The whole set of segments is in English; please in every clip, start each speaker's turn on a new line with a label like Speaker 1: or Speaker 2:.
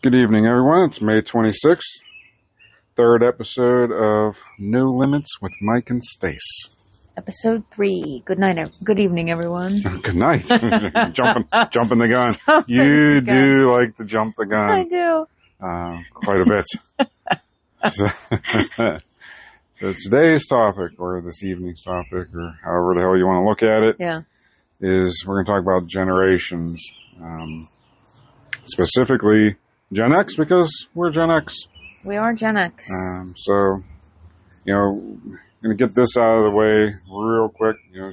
Speaker 1: Good evening, everyone. It's May 26th, third episode of No Limits with Mike and Stace.
Speaker 2: Episode 3. Good night. Good evening, everyone.
Speaker 1: Good night. Jumping the gun. You do like to jump the gun.
Speaker 2: I do.
Speaker 1: Quite a bit. So today's topic, or this evening's topic, or however the hell you want to look at it, is we're going to talk about generations. Specifically Gen X, because we're Gen X.
Speaker 2: We are Gen X.
Speaker 1: So, going to get this out of the way real quick. A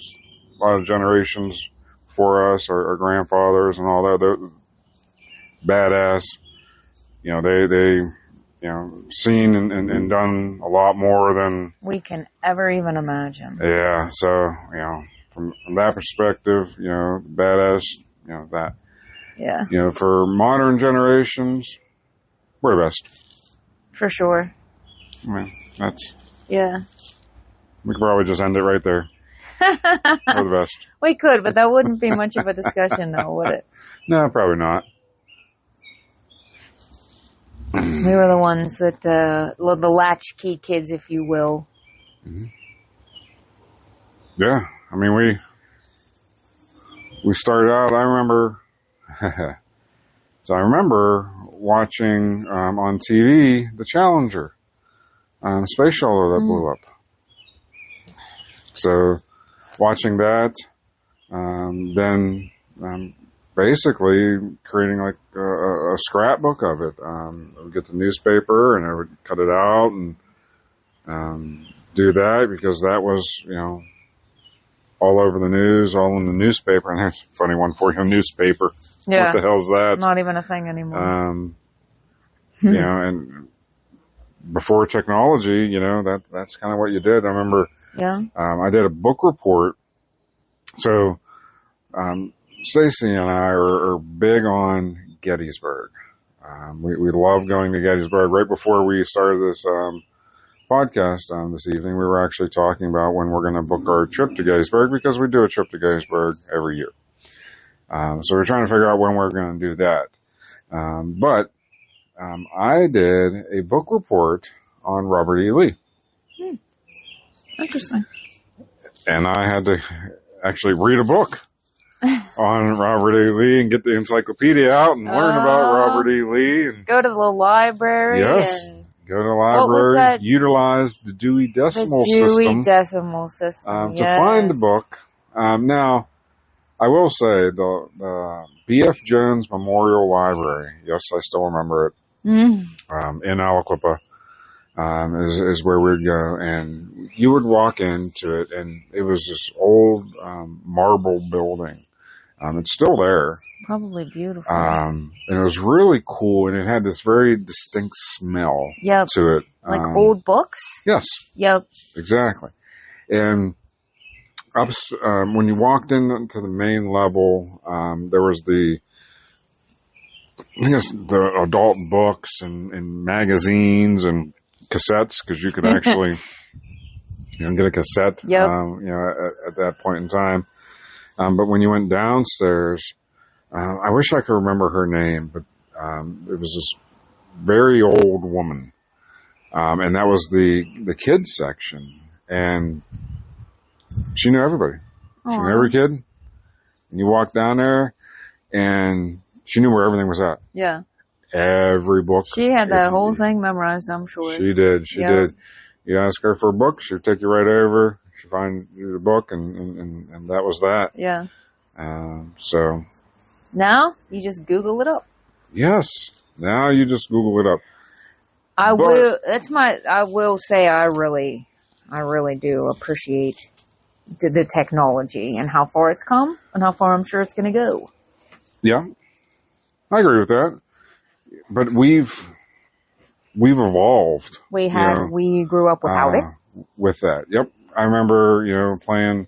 Speaker 1: lot of generations before us, our grandfathers and all that, they're badass. They seen and done a lot more than
Speaker 2: we can ever even imagine.
Speaker 1: Yeah. So, from that perspective, badass, that.
Speaker 2: Yeah.
Speaker 1: For modern generations, we're the best.
Speaker 2: For sure.
Speaker 1: I mean, that's...
Speaker 2: Yeah.
Speaker 1: We could probably just end it right there. We're the best.
Speaker 2: We could, but that wouldn't be much of a discussion, though, would it?
Speaker 1: No, probably not.
Speaker 2: We were the ones that, the latchkey kids, if you will.
Speaker 1: Mm-hmm. Yeah. I mean, we started out, I remember... So I remember watching on TV the Challenger space shuttle that blew up. So watching that, then basically creating like a scrapbook of it. I would get the newspaper and I would cut it out and do that because that was, all over the news, all in the newspaper. And there's a funny one for you, newspaper.
Speaker 2: Yeah.
Speaker 1: What the hell's that?
Speaker 2: Not even a thing anymore.
Speaker 1: And before technology, that's kind of what you did. I remember, I did a book report. So, Stacy and I are big on Gettysburg. We love going to Gettysburg. Right before we started this, podcast this evening, we were actually talking about when we're going to book our trip to Gettysburg because we do a trip to Gettysburg every year. So we're trying to figure out when we're going to do that. But I did a book report on Robert E. Lee.
Speaker 2: Interesting.
Speaker 1: And I had to actually read a book on Robert E. Lee and get the encyclopedia out and learn about Robert E. Lee. And
Speaker 2: go to the library.
Speaker 1: Yes.
Speaker 2: And
Speaker 1: go to the library. Utilize the Dewey Decimal System.
Speaker 2: The Dewey Decimal System.
Speaker 1: To find the book. Now, I will say the B.F. Jones Memorial Library, yes, I still remember it, in Aliquippa, is where we'd go. And you would walk into it, and it was this old marble building. It's still there.
Speaker 2: Probably beautiful.
Speaker 1: And it was really cool, and it had this very distinct smell to it.
Speaker 2: Like old books?
Speaker 1: Yes.
Speaker 2: Yep.
Speaker 1: Exactly. And when you walked into the main level, there was the adult books and magazines and cassettes, because you could actually get a cassette at that point in time. But when you went downstairs, I wish I could remember her name, but it was this very old woman, and that was the kids section, and she knew everybody. She knew every kid. And you walked down there, and she knew where everything was at.
Speaker 2: Yeah.
Speaker 1: Every book.
Speaker 2: She had that whole thing memorized, I'm sure.
Speaker 1: She did. She did. You ask her for a book, she'd take you right over. She'd find you the book, and that was that.
Speaker 2: Yeah.
Speaker 1: So.
Speaker 2: Now, you just Google it up.
Speaker 1: Yes. Now you just Google it up.
Speaker 2: I will say I really do appreciate the technology and how far it's come and how far I'm sure it's going to go.
Speaker 1: Yeah, I agree with that. But we've evolved.
Speaker 2: We grew up without it.
Speaker 1: With that, yep. I remember, playing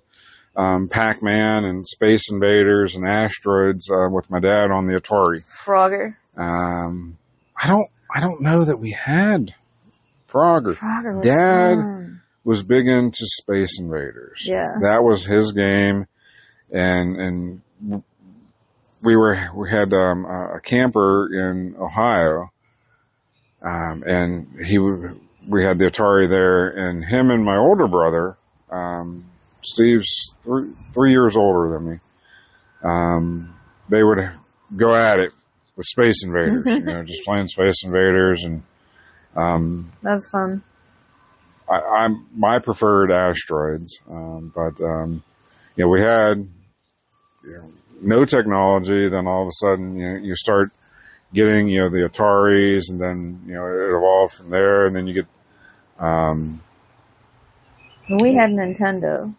Speaker 1: Pac-Man and Space Invaders and Asteroids with my dad on the Atari.
Speaker 2: Frogger.
Speaker 1: I don't know that we had Frogger.
Speaker 2: Frogger was
Speaker 1: Dad
Speaker 2: fun.
Speaker 1: Was big into Space Invaders.
Speaker 2: Yeah.
Speaker 1: That was his game, and we had a camper in Ohio, and we had the Atari there, and him and my older brother, Steve's 3 years older than me, they would go at it with Space Invaders, just playing Space Invaders, and
Speaker 2: that's fun.
Speaker 1: I'm my preferred Asteroids, but we had no technology. Then all of a sudden, you start getting the Ataris, and then it evolved from there, and then you get.
Speaker 2: We had Nintendo.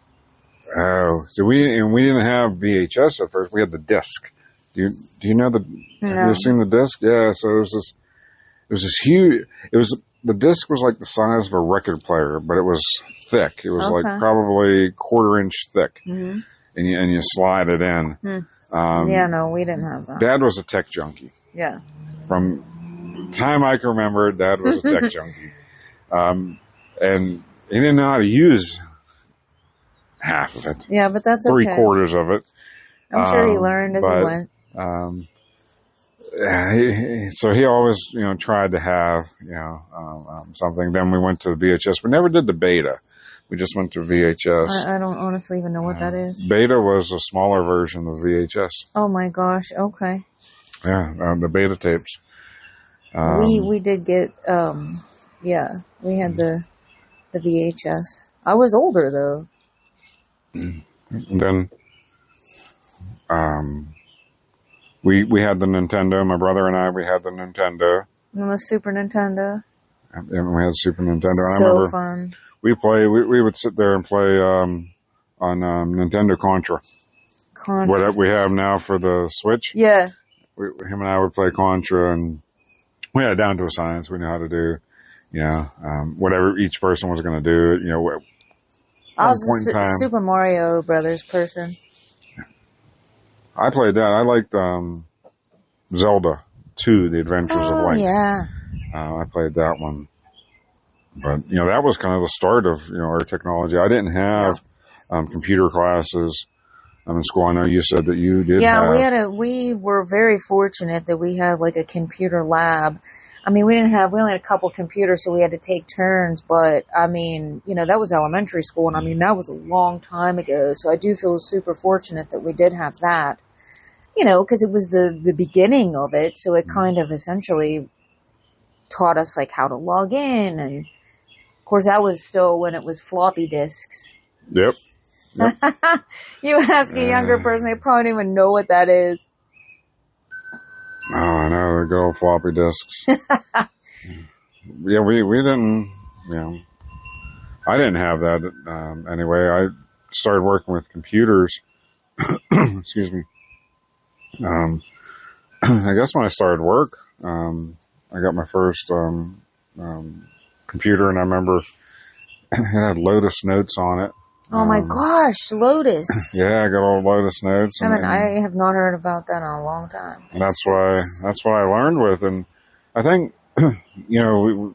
Speaker 1: Oh, so we didn't have VHS at first. We had the disc. Do you know the?
Speaker 2: No.
Speaker 1: Have you seen the disc? Yeah. So it was this huge. The disc was like the size of a record player, but it was thick. It was like probably 1/4 inch thick, and you slide it in.
Speaker 2: No, we didn't have that.
Speaker 1: Dad was a tech junkie.
Speaker 2: Yeah.
Speaker 1: From the time I can remember, Dad was a tech junkie, and he didn't know how to use half of it.
Speaker 2: Yeah, but that's
Speaker 1: 3/4 of it.
Speaker 2: I'm sure he learned as he went.
Speaker 1: So he always, tried to have, something. Then we went to the VHS. We never did the beta. We just went to VHS.
Speaker 2: I don't honestly even know what that is.
Speaker 1: Beta was a smaller version of VHS.
Speaker 2: Oh my gosh. Okay.
Speaker 1: Yeah, the beta tapes.
Speaker 2: We did get, we had the VHS. I was older though.
Speaker 1: And then, we had the Nintendo. My brother and I, we had the Nintendo.
Speaker 2: And the Super Nintendo.
Speaker 1: And we had Super Nintendo.
Speaker 2: So
Speaker 1: I remember
Speaker 2: fun.
Speaker 1: We would sit there and play on Nintendo Contra. What we have now for the Switch.
Speaker 2: Yeah.
Speaker 1: Him and I would play Contra, and we had it down to a science. We knew how to do, whatever each person was going to do.
Speaker 2: I was a Super Mario Brothers person.
Speaker 1: I played that. I liked Zelda 2, The Adventures of Link.
Speaker 2: Yeah.
Speaker 1: I played that one. But, that was kind of the start of, our technology. I didn't have computer classes in school. I know you said that you did have.
Speaker 2: We were very fortunate that we had like a computer lab. I mean, we only had a couple computers, so we had to take turns, but I mean, that was elementary school, and I mean, that was a long time ago, so I do feel super fortunate that we did have that, because it was the beginning of it, so it kind of essentially taught us like how to log in, and of course that was still when it was floppy disks.
Speaker 1: Yep.
Speaker 2: You ask a younger person, they probably don't even know what that is.
Speaker 1: Oh, I know, the good old floppy disks. Yeah, we didn't, I didn't have that anyway. I started working with computers. Excuse me. I guess when I started work, I got my first computer, and I remember it had Lotus Notes on it.
Speaker 2: Oh my gosh, Lotus.
Speaker 1: Yeah, I got old Lotus Notes.
Speaker 2: I have not heard about that in a long time.
Speaker 1: That's what I learned with. And I think, the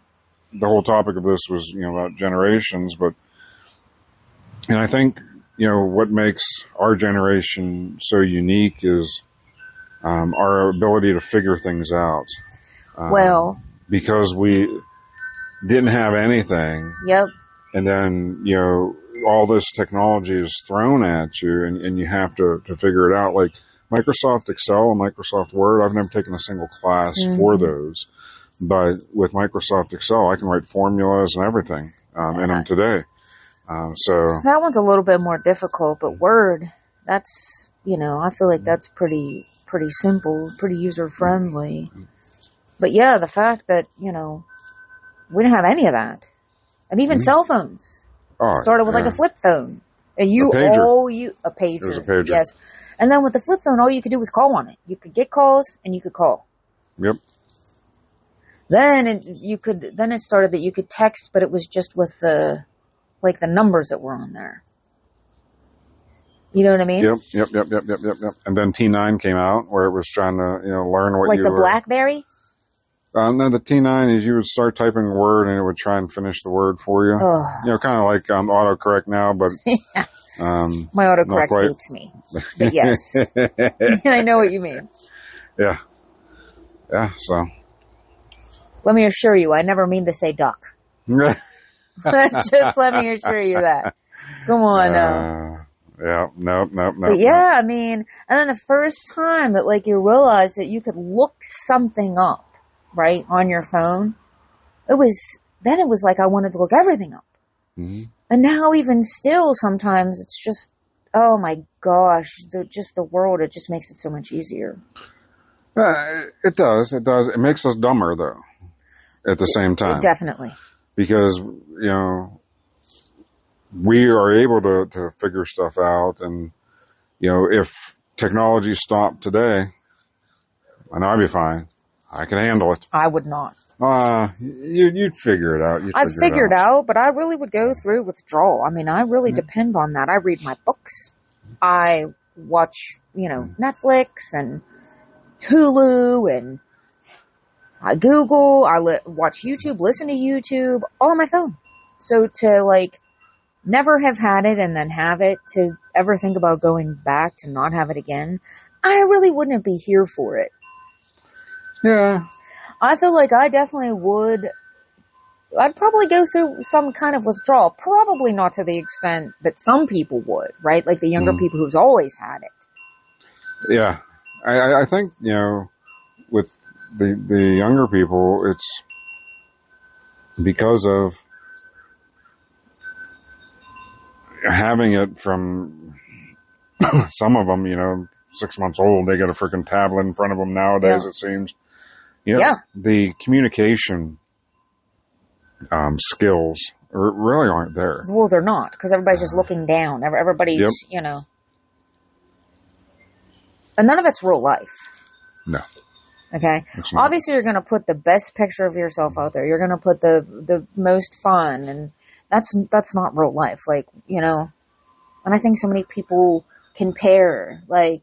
Speaker 1: whole topic of this was, about generations, and I think, what makes our generation so unique is, our ability to figure things out. Because we didn't have anything.
Speaker 2: Yep.
Speaker 1: And then, all this technology is thrown at you, and you have to figure it out. Like Microsoft Excel and Microsoft Word, I've never taken a single class for those. But with Microsoft Excel, I can write formulas and everything in them today. So
Speaker 2: that one's a little bit more difficult, but Word, that's, I feel like that's pretty simple, pretty user-friendly. But yeah, the fact that, we didn't have any of that. And even cell phones. Started with like a flip phone. And a pager. A pager.
Speaker 1: It was a pager.
Speaker 2: Yes. And then with the flip phone, all you could do was call on it. You could get calls and you could call.
Speaker 1: Yep.
Speaker 2: Then it started that you could text, but it was just with the numbers that were on there. You know what I mean?
Speaker 1: Yep. And then T9 came out where it was trying to, learn what you were.
Speaker 2: Like the BlackBerry?
Speaker 1: No, the T9 is you would start typing a word and it would try and finish the word for you. Kind of like autocorrect now, but
Speaker 2: my autocorrect hates me. But yes, I know what you mean.
Speaker 1: Yeah. So
Speaker 2: Let me assure you, I never mean to say duck. Just let me assure you that. Come on now.
Speaker 1: Yeah, nope.
Speaker 2: But yeah, I mean, and then the first time that like you realize that you could look something up, right, on your phone, it was like I wanted to look everything up. Mm-hmm. And now even still, sometimes it's just, oh my gosh, the world, it just makes it so much easier.
Speaker 1: It does. It makes us dumber though, at the same time.
Speaker 2: Definitely. Because,
Speaker 1: we are able to figure stuff out, and, if technology stopped today, I know I'd be fine. I can handle it.
Speaker 2: I would not.
Speaker 1: You'd figure it out.
Speaker 2: I'd figure it out, but I really would go through withdrawal. I mean, I really depend on that. I read my books. I watch, Netflix and Hulu, and I Google, watch YouTube, listen to YouTube, all on my phone. So to like never have had it and then have it, to ever think about going back to not have it again, I really wouldn't be here for it.
Speaker 1: Yeah.
Speaker 2: I feel like I definitely would. I'd probably go through some kind of withdrawal. Probably not to the extent that some people would, right? Like the younger people who's always had it.
Speaker 1: Yeah. I think, with the younger people, it's because of having it from some of them, 6 months old, they got a freaking tablet in front of them nowadays, it seems. The communication skills really aren't there.
Speaker 2: Well, they're not, because everybody's just looking down. Everybody's, and none of it's real life.
Speaker 1: No.
Speaker 2: Okay? Obviously, you're going to put the best picture of yourself out there. You're going to put the most fun, and that's not real life. Like, and I think so many people compare, like,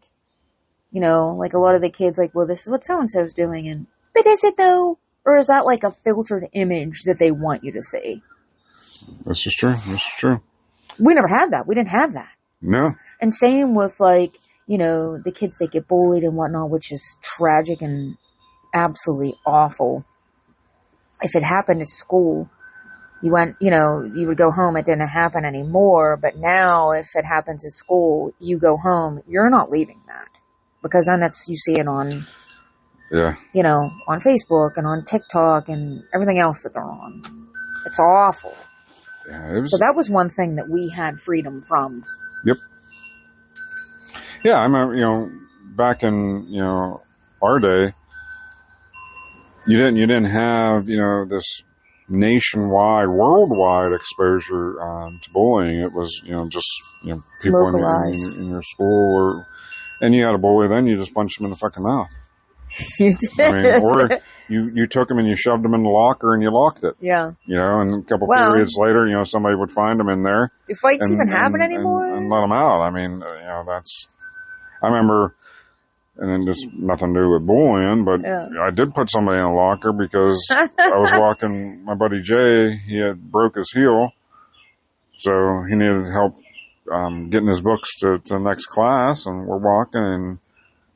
Speaker 2: like a lot of the kids, like, well, this is what so-and-so's doing, and but is it though? Or is that like a filtered image that they want you to see?
Speaker 1: This is true.
Speaker 2: We never had that. We didn't have that.
Speaker 1: No.
Speaker 2: And same with like, the kids that get bullied and whatnot, which is tragic and absolutely awful. If it happened at school, you went, you would go home. It didn't happen anymore. But now if it happens at school, you go home, you're not leaving that. Because then you see it on...
Speaker 1: Yeah.
Speaker 2: On Facebook and on TikTok and everything else that they're on. It's awful.
Speaker 1: Yeah,
Speaker 2: so that was one thing that we had freedom from.
Speaker 1: Yep. Yeah, I remember, back in, our day, you didn't have, this nationwide, worldwide exposure to bullying. It was, just, people in your school, and you had a bully, then you just punched them in the fucking mouth.
Speaker 2: You did.
Speaker 1: Or you took them and you shoved them in the locker and you locked it.
Speaker 2: Yeah.
Speaker 1: And a couple periods later, somebody would find them in there.
Speaker 2: Do fights even happen anymore?
Speaker 1: And let them out. I mean, I remember, and then just nothing to do with bullying, but I did put somebody in a locker because I was walking my buddy Jay. He had broke his heel, so he needed help getting his books to the next class, and we're walking,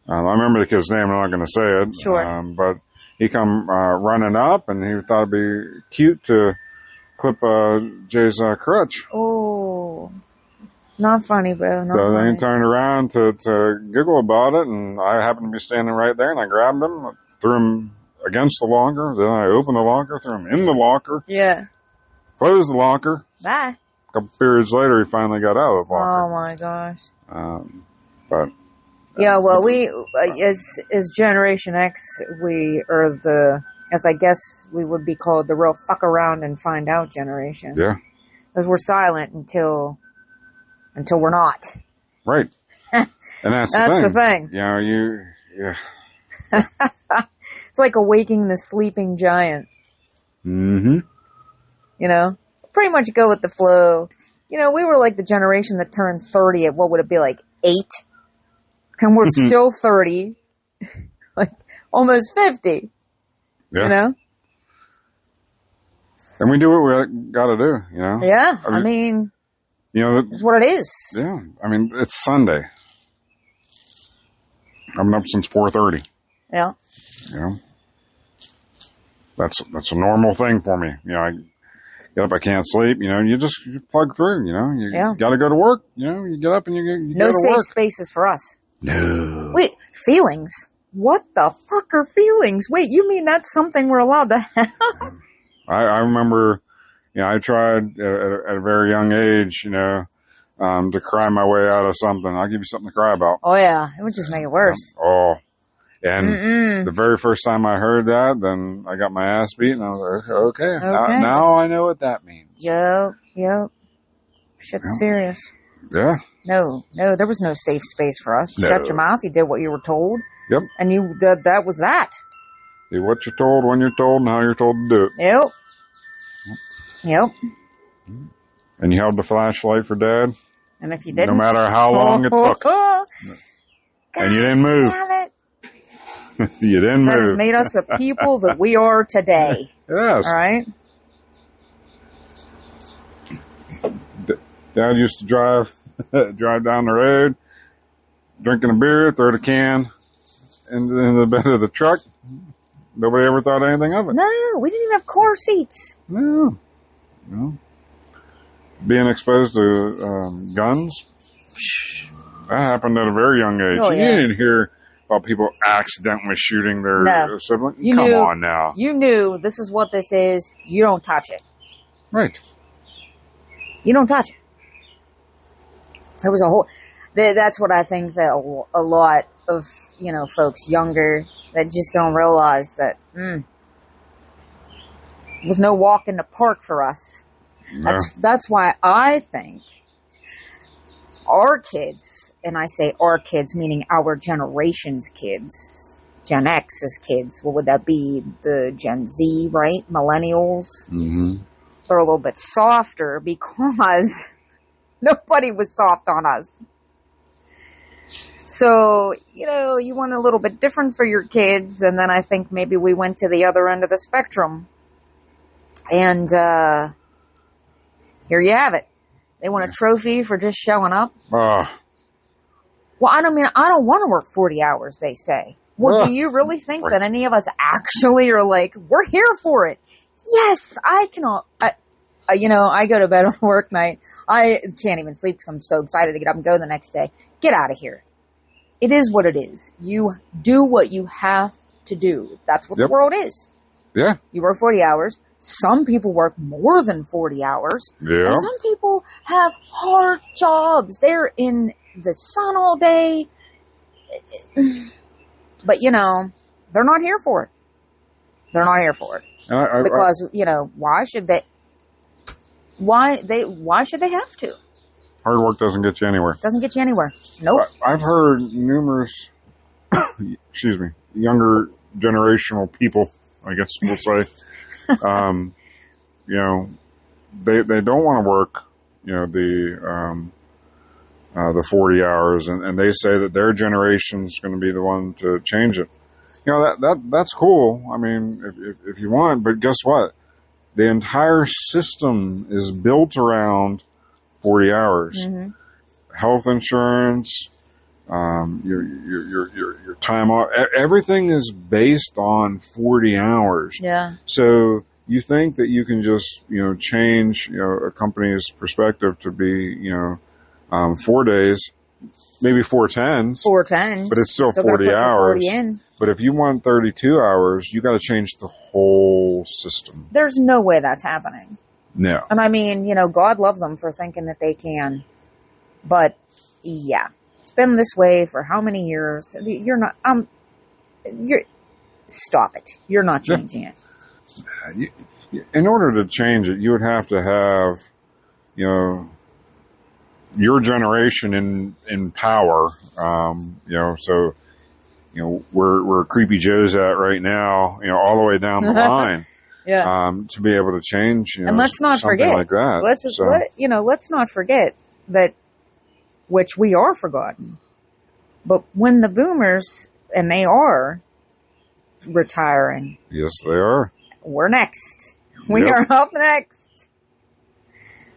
Speaker 1: and I remember the kid's name. I'm not going to say it.
Speaker 2: Sure.
Speaker 1: But he come running up, and he thought it'd be cute to clip Jay's crutch.
Speaker 2: Oh, not funny, bro. Not
Speaker 1: so
Speaker 2: funny.
Speaker 1: then he turned around to giggle about it, and I happened to be standing right there, and I grabbed him, threw him against the locker. Then I opened the locker, threw him in the locker.
Speaker 2: Yeah.
Speaker 1: Closed the locker.
Speaker 2: Bye.
Speaker 1: A couple periods later, he finally got out of the locker.
Speaker 2: Oh my gosh.
Speaker 1: But.
Speaker 2: Yeah, well, we, as Generation X, we are as I guess we would be called, the real fuck around and find out generation.
Speaker 1: Yeah.
Speaker 2: Because we're silent until we're not.
Speaker 1: Right. And that's the thing. Yeah.
Speaker 2: It's like awaking the sleeping giant.
Speaker 1: Mm-hmm.
Speaker 2: Pretty much go with the flow. We were like the generation that turned 30 at, what would it be, like 8? And we're still 30, like almost 50,
Speaker 1: Yeah. And we do what we got to do,
Speaker 2: Yeah, I mean it's what it is.
Speaker 1: Yeah, I mean, it's Sunday. I've been up since 4:30.
Speaker 2: Yeah.
Speaker 1: that's a normal thing for me. You know, I get up, I can't sleep. You know, you plug through. You know, you got to go to work. You know, you get up and you
Speaker 2: no
Speaker 1: go to
Speaker 2: safe
Speaker 1: work.
Speaker 2: spaces for us.
Speaker 1: No.
Speaker 2: Wait, feelings? What the fuck are feelings? Wait, you mean that's something we're allowed to have?
Speaker 1: I remember, you know, I tried at a very young age, you know, to cry my way out of something. I'll give you something to cry about.
Speaker 2: Oh yeah, it would just make it worse.
Speaker 1: And the very first time I heard that, then I got my ass beat, and I was like, okay. Now I know what that means.
Speaker 2: Yep. Shit's serious.
Speaker 1: Yeah.
Speaker 2: No, there was no safe space for us. You shut your mouth, you did what you were told.
Speaker 1: Yep.
Speaker 2: And that was that.
Speaker 1: Do what you're told, when you're told, and how you're told to do
Speaker 2: it. Yep.
Speaker 1: And you held the flashlight for Dad.
Speaker 2: And if you didn't,
Speaker 1: no matter how long it took. And you didn't move.
Speaker 2: Damn it.
Speaker 1: You didn't move.
Speaker 2: That has made us the people that we are today.
Speaker 1: Yes.
Speaker 2: All right.
Speaker 1: Dad used to drive down the road, drinking a beer, throw the can in the bed of the truck. Nobody ever thought anything of it.
Speaker 2: No, we didn't even have car seats.
Speaker 1: No. Being exposed to guns, that happened at a very young age.
Speaker 2: Oh, yeah.
Speaker 1: You didn't hear about people accidentally shooting their sibling. Come on now.
Speaker 2: You knew this is what this is. You don't touch it.
Speaker 1: Right.
Speaker 2: You don't touch it. There was a whole... That's what I think that a lot of, folks younger that just don't realize that there was no walk in the park for us.
Speaker 1: No.
Speaker 2: That's why I think our kids, and I say our kids, meaning our generation's kids, Gen X's kids, what would that be? The Gen Z, right? Millennials.
Speaker 1: Mm-hmm.
Speaker 2: They're a little bit softer because nobody was soft on us. So, you want a little bit different for your kids, and then I think maybe we went to the other end of the spectrum. And here you have it. They want a trophy for just showing up. Well, I don't want to work 40 hours, they say. Well, do you really think that any of us actually are like, we're here for it? Yes, I can. I go to bed on work night. I can't even sleep because I'm so excited to get up and go the next day. Get out of here. It is what it is. You do what you have to do. That's what the world is.
Speaker 1: Yeah.
Speaker 2: You work 40 hours. Some people work more than 40 hours.
Speaker 1: Yeah.
Speaker 2: And some people have hard jobs. They're in the sun all day. But, they're not here for it. They're not here for it. Because, why should they? Why should they have to?
Speaker 1: Hard work doesn't get you anywhere.
Speaker 2: Doesn't get you anywhere. Nope.
Speaker 1: I've heard numerous, younger generational people, I guess we'll say, they don't want to work, the 40 hours, and they say that their generation's going to be the one to change it. That's cool. I mean, if you want, but guess what? The entire system is built around 40 hours.
Speaker 2: Mm-hmm.
Speaker 1: Health insurance, your time off, everything is based on 40 hours.
Speaker 2: Yeah.
Speaker 1: So you think that you can just, change, a company's perspective to be, 4 days, maybe 4/10s.
Speaker 2: 4/10s.
Speaker 1: But it's still 40 hours.
Speaker 2: 40 in.
Speaker 1: But if you want 32 hours, you got to change the whole system.
Speaker 2: There's no way that's happening.
Speaker 1: No.
Speaker 2: And I mean, God love them for thinking that they can. But, yeah. It's been this way for how many years? You're not, stop it. You're not changing it.
Speaker 1: In order to change it, you would have to have, your generation in power, so, where Creepy Joe's at right now, all the way down the line.
Speaker 2: Yeah.
Speaker 1: To be able to change,
Speaker 2: and let's not forget,
Speaker 1: like that.
Speaker 2: Let's not forget that, which we are forgotten, but when the boomers, and they are retiring.
Speaker 1: Yes, they are.
Speaker 2: We're next. We are up next.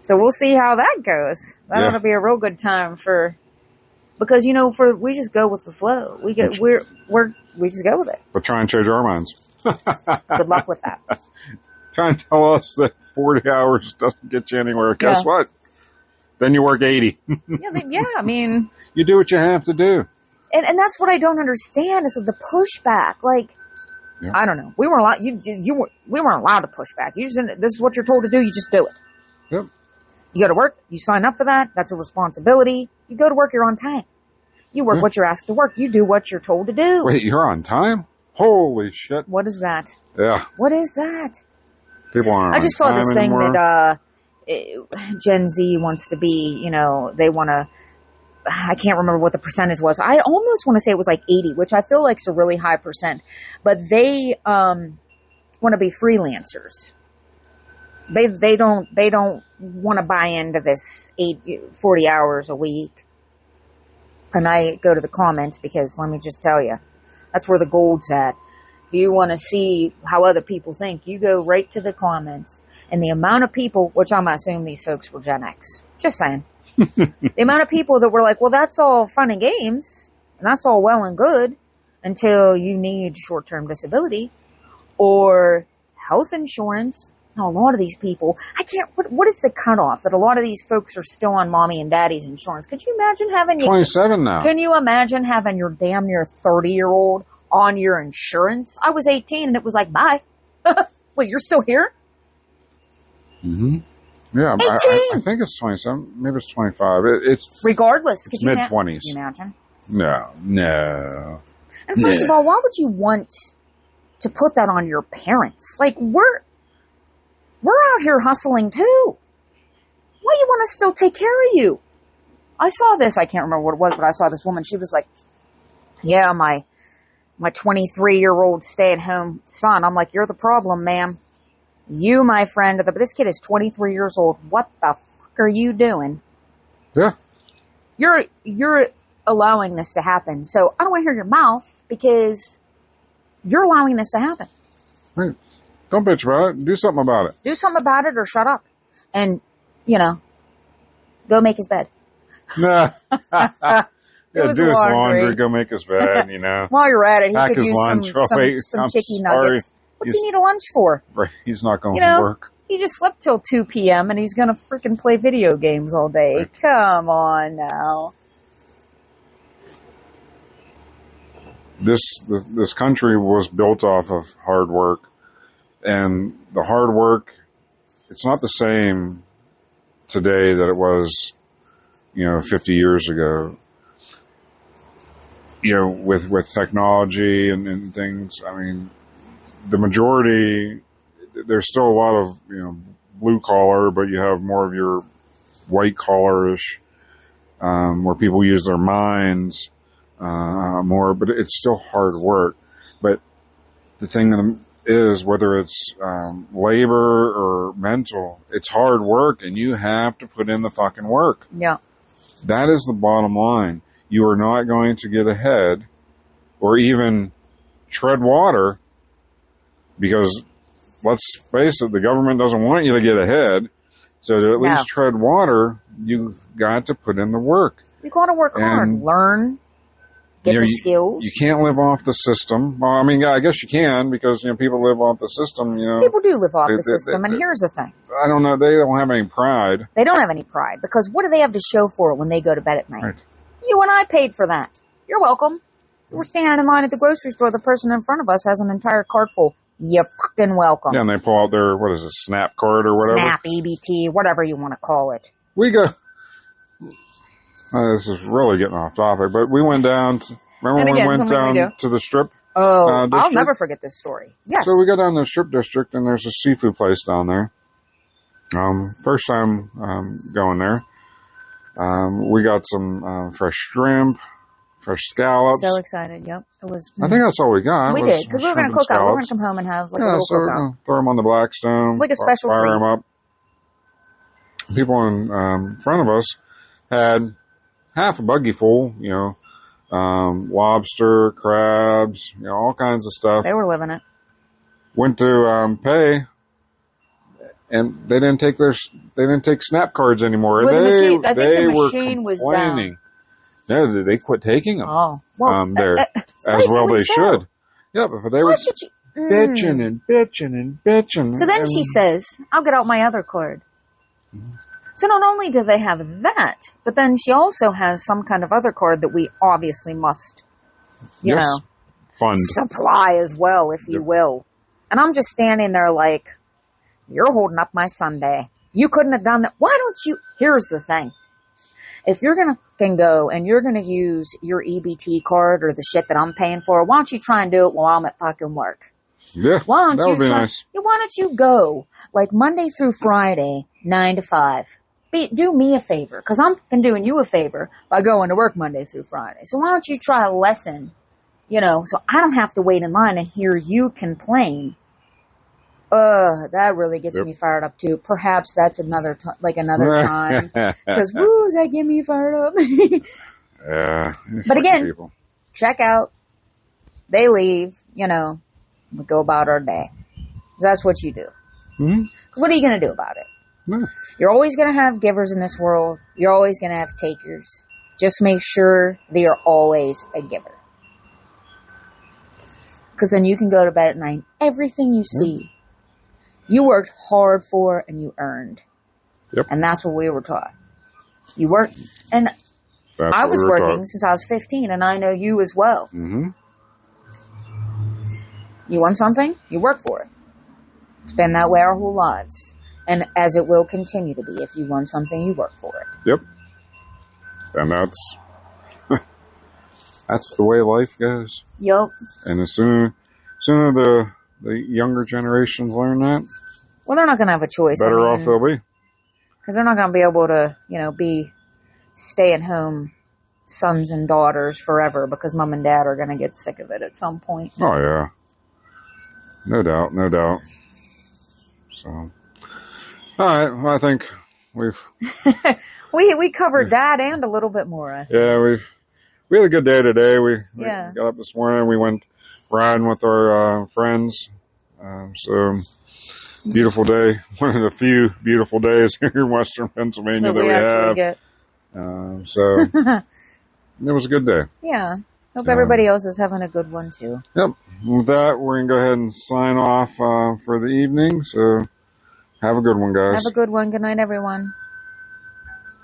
Speaker 2: So we'll see how that goes. That ought to be a real good time for Because, we just go with the flow. We just go with it.
Speaker 1: But try and change our minds.
Speaker 2: Good luck with that.
Speaker 1: Try and tell us that 40 hours doesn't get you anywhere. Guess what? Then you work 80.
Speaker 2: I mean.
Speaker 1: You do what you have to do.
Speaker 2: And that's what I don't understand is the pushback. Like, I don't know. We weren't allowed. We weren't allowed to push back. This is what you're told to do. You just do it.
Speaker 1: Yep.
Speaker 2: You go to work. You sign up for that. That's a responsibility. You go to work. You're on time. You work what you're asked to work. You do what you're told to do.
Speaker 1: Wait, you're on time? Holy shit!
Speaker 2: What is that?
Speaker 1: Yeah.
Speaker 2: What is that?
Speaker 1: People aren't.
Speaker 2: I just saw this thing that Gen Z wants to be. They want to. I can't remember what the percentage was. I almost want to say it was like 80, which I feel like is a really high percent. But they want to be freelancers. They don't want to buy into this 40 hours a week. And I go to the comments because let me just tell you, that's where the gold's at. If you want to see how other people think, you go right to the comments. And the amount of people, which I'm assuming these folks were Gen X, just saying. The amount of people that were like, well, that's all fun and games, and that's all well and good until you need short-term disability or health insurance. Now, a lot of these people, what is the cutoff that a lot of these folks are still on mommy and daddy's insurance? Could you imagine having
Speaker 1: 27 now?
Speaker 2: Can you imagine having your damn near 30-year-old on your insurance? I was 18 and it was like, bye. Wait, you're still here?
Speaker 1: Mm-hmm. Yeah, I think it's 27. Maybe it's 25. It's
Speaker 2: regardless.
Speaker 1: It's mid-20s.
Speaker 2: Can you imagine?
Speaker 1: No.
Speaker 2: And first of all, why would you want to put that on your parents? Like, we're out here hustling too. Why you want to still take care of you? I saw this. I can't remember what it was, but I saw this woman. She was like, yeah, my 23-year-old stay-at-home son. I'm like, you're the problem, ma'am. You, my friend, this kid is 23 years old. What the fuck are you doing?
Speaker 1: Yeah.
Speaker 2: You're allowing this to happen. So I don't want to hear your mouth because you're allowing this to happen.
Speaker 1: Right. Don't bitch about it. Do something about it.
Speaker 2: Do something about it or shut up. And, go make his bed.
Speaker 1: Nah. Do his laundry. Go make his bed,
Speaker 2: While you're at it, he could
Speaker 1: his
Speaker 2: use
Speaker 1: lunch.
Speaker 2: some chicky nuggets. What's he need a lunch for?
Speaker 1: Right. He's not going to work.
Speaker 2: He just slept till 2 p.m. and he's going to freaking play video games all day. Right. Come on now.
Speaker 1: This country was built off of hard work. And the hard work, it's not the same today that it was, 50 years ago. With technology and things, I mean, the majority, there's still a lot of, blue collar, but you have more of your white collar-ish, where people use their minds more, but it's still hard work. But the thing is, whether it's labor or mental, it's hard work, and you have to put in the fucking work.
Speaker 2: Yeah.
Speaker 1: That is the bottom line. You are not going to get ahead or even tread water because, let's face it, the government doesn't want you to get ahead. So to at least tread water, you've got to put in the work.
Speaker 2: You've got to work hard. Learn. Get the skills.
Speaker 1: You can't live off the system. Well, I mean, I guess you can because, people live off the system,
Speaker 2: People do live off the system, and here's the thing.
Speaker 1: I don't know. They don't have any pride.
Speaker 2: They don't have any pride because what do they have to show for it when they go to bed at night?
Speaker 1: Right.
Speaker 2: You and I paid for that. You're welcome. We're standing in line at the grocery store. The person in front of us has an entire cart full. You're fucking welcome.
Speaker 1: Yeah, and they pull out their, what is it, SNAP card or whatever?
Speaker 2: SNAP, EBT, whatever you want to call it.
Speaker 1: We go... this is really getting off topic, but we went down... Remember when we went down to the strip?
Speaker 2: Oh, I'll never forget this story. Yes.
Speaker 1: So we go down to the strip district, and there's a seafood place down there. First time going there. We got some fresh shrimp, fresh scallops.
Speaker 2: So excited, yep. It was.
Speaker 1: I think that's all we got.
Speaker 2: We did, because we were going to cook out. We were going to come home and have a little cookout.
Speaker 1: Throw them on the Blackstone.
Speaker 2: Like a special
Speaker 1: fire
Speaker 2: treat.
Speaker 1: them up. People in front of us had half a buggy full, lobster, crabs, all kinds of stuff.
Speaker 2: They were living it.
Speaker 1: Went to pay, and they didn't take SNAP cards anymore.
Speaker 2: Well,
Speaker 1: they
Speaker 2: I think the
Speaker 1: were
Speaker 2: machine was
Speaker 1: complaining.
Speaker 2: down.
Speaker 1: Yeah, they quit taking them.
Speaker 2: Oh, well,
Speaker 1: there, as well they should. Yeah, but they were bitching and bitching and bitching.
Speaker 2: So then she says, I'll get out my other cord. So not only do they have that, but then she also has some kind of other cord that we obviously must, you know,
Speaker 1: fund.
Speaker 2: Supply as well, if you will. And I'm just standing there like, you're holding up my Sunday. You couldn't have done that. Why don't you? Here's the thing. If you're going to go and you're going to use your EBT card or the shit that I'm paying for, why don't you try and do it while I'm at fucking work?
Speaker 1: Yeah, that would be nice.
Speaker 2: Why don't you go like Monday through Friday, 9 to 5? Do me a favor, because I'm fucking doing you a favor by going to work Monday through Friday. So why don't you try a lesson, you know, so I don't have to wait in line and hear you complain. That really gets me fired up too. Perhaps that's another time, because woo, that get me fired up.
Speaker 1: Yeah.
Speaker 2: But again, check out. They leave, you know, we go about our day. That's what you do.
Speaker 1: Mm-hmm.
Speaker 2: What are you going to do about it?
Speaker 1: No.
Speaker 2: You're always going to have givers in this world. You're always going to have takers. Just make sure they are always a giver. Because then you can go to bed at night. Everything you see, you worked hard for and you earned.
Speaker 1: Yep.
Speaker 2: And that's what we were taught. You worked. And I was working since I was 15, and I know you as well.
Speaker 1: Mm-hmm.
Speaker 2: You want something? You work for it. It's been that way our whole lives. And as it will continue to be. If you want something, you work for it.
Speaker 1: Yep. And that's the way life goes.
Speaker 2: Yep.
Speaker 1: And the sooner the younger generations learn that,
Speaker 2: well, they're not going to have a choice.
Speaker 1: Better off they'll be.
Speaker 2: Because they're not going to be able to, you know, be stay-at-home sons and daughters forever because mom and dad are going to get sick of it at some point.
Speaker 1: Oh, yeah. No doubt, no doubt. So, all right. Well, I think we've...
Speaker 2: we covered that and a little bit more, I think.
Speaker 1: Yeah, we had a good day today. We got up this morning. We went riding with our friends. So, beautiful day. One of the few beautiful days here in Western Pennsylvania that we have. So, it was a good day.
Speaker 2: Yeah. Hope everybody else is having a good one, too.
Speaker 1: Yep. With that, we're going to go ahead and sign off for the evening. So, have a good one, guys.
Speaker 2: Have a good one. Good night, everyone.